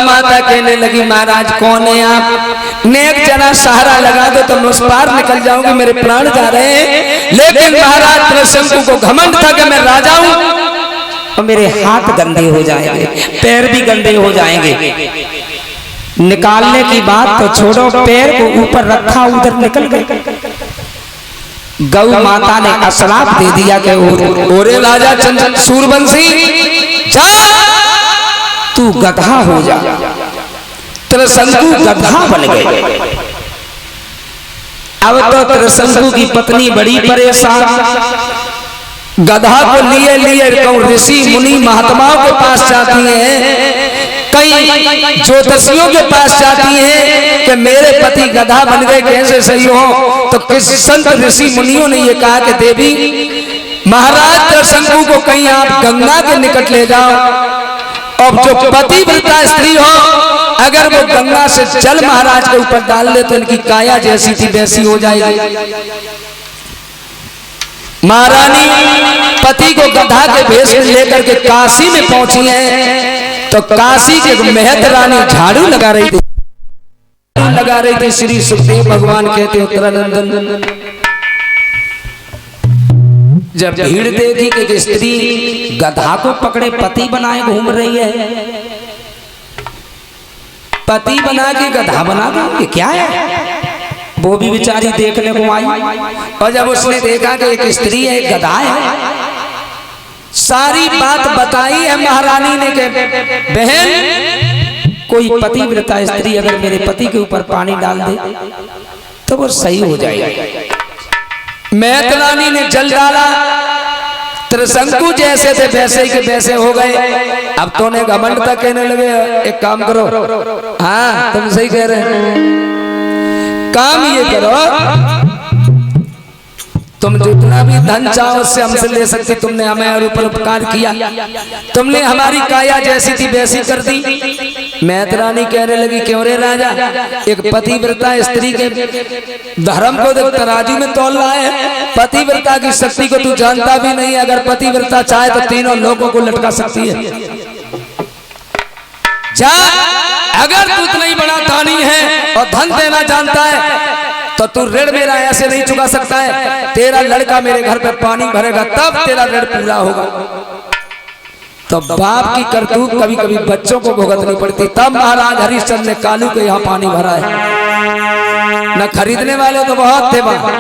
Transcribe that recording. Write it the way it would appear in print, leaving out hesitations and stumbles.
माता कहने लगी महाराज कौन है आप? नेक जना सहारा लगा दो तो मैं उस पार निकल जाऊंगी, मेरे प्राण जा रहे हैं। लेकिन महाराज त्रिशंकु को घमंड था कि मैं राजा हूं और मेरे हाथ गंदे हो जाएंगे, पैर भी गंदे हो जाएंगे। निकालने की बात तो छोड़ो, पैर को ऊपर रखा उधर निकल गए। गौ माता ने अश्राप दे दिया कि ओरे राजा चंद्र सूरवंशी जा, तू गधा हो जा। त्रिशंकु गधा बन गए। अब तो त्रिशंकु की पत्नी बड़ी परेशान, गधा को लिए लिए ऋषि मुनि महात्माओं के पास जाती है, कई ज्योतिषियों के पास जाती है कि मेरे पति गधा बन गए, कैसे सही हो? तो किस संत ऋषि मुनियों ने ये कहा कि देवी महाराज त्रिशंकु को कहीं आप गंगा के निकट ले जाओ, और जो पतिव्रता स्त्री हो अगर वो गंगा से जल महाराज के ऊपर डाल ले तो इनकी काया जैसी थी वैसी हो जाएगी। महारानी पति को गधा के भेष में लेकर के काशी में पहुंची है, तो काशी के महत रानी झाड़ू लगा रही थी, श्री सुखदेव भगवान कहते उत्तरानंदन जब भीड़ देखी कि स्त्री गधा को पकड़े पति बनाए घूम रही है, पति बना के गधा बना के क्या है, वो भी बेचारी देखने को आई। और जब उसने देखा कि एक स्त्री है, एक गधा है, सारी बात बताई है महारानी ने कि बहन कोई पतिव्रता स्त्री अगर मेरे पति के ऊपर पानी डाल दे तो वो सही हो जाएगा। महत रानी ने जल डाला, त्रिशंकु जैसे थे वैसे के वैसे हो गए। अब तो ने घमंड तक कहने लगे एक काम करो, हाँ तुम सही कह रहे हो, काम ये करो तुम जितना भी धन चाहो उससे हमसे ले सकती, तुमने हमें और ऊपर उपकार किया, तुमने हमारी काया जैसी थी वैसी कर दी। महत रानी कहने लगी क्यों रे राजा, एक पतिव्रता स्त्री के धर्म को तराजू में तौल रहा है, पतिव्रता की शक्ति को तू जानता भी नहीं। अगर पतिव्रता चाहे तो तीनों लोगों को लटका सकती है। जा, अगर तू इतना ही बड़ा दानी है और धन देना जानता है तो तू ऋण मेरा ऐसे नहीं चुका सकता है। तेरा लड़का मेरे घर पे पानी भरेगा तब तेरा ऋण पूरा होगा। तो बाप की करतूत कभी कभी बच्चों को भुगतनी पड़ती। तब महाराज हरिश्चंद्र ने कालू के यहाँ पानी भरा है, न खरीदने वाले तो बहुत थे वहां।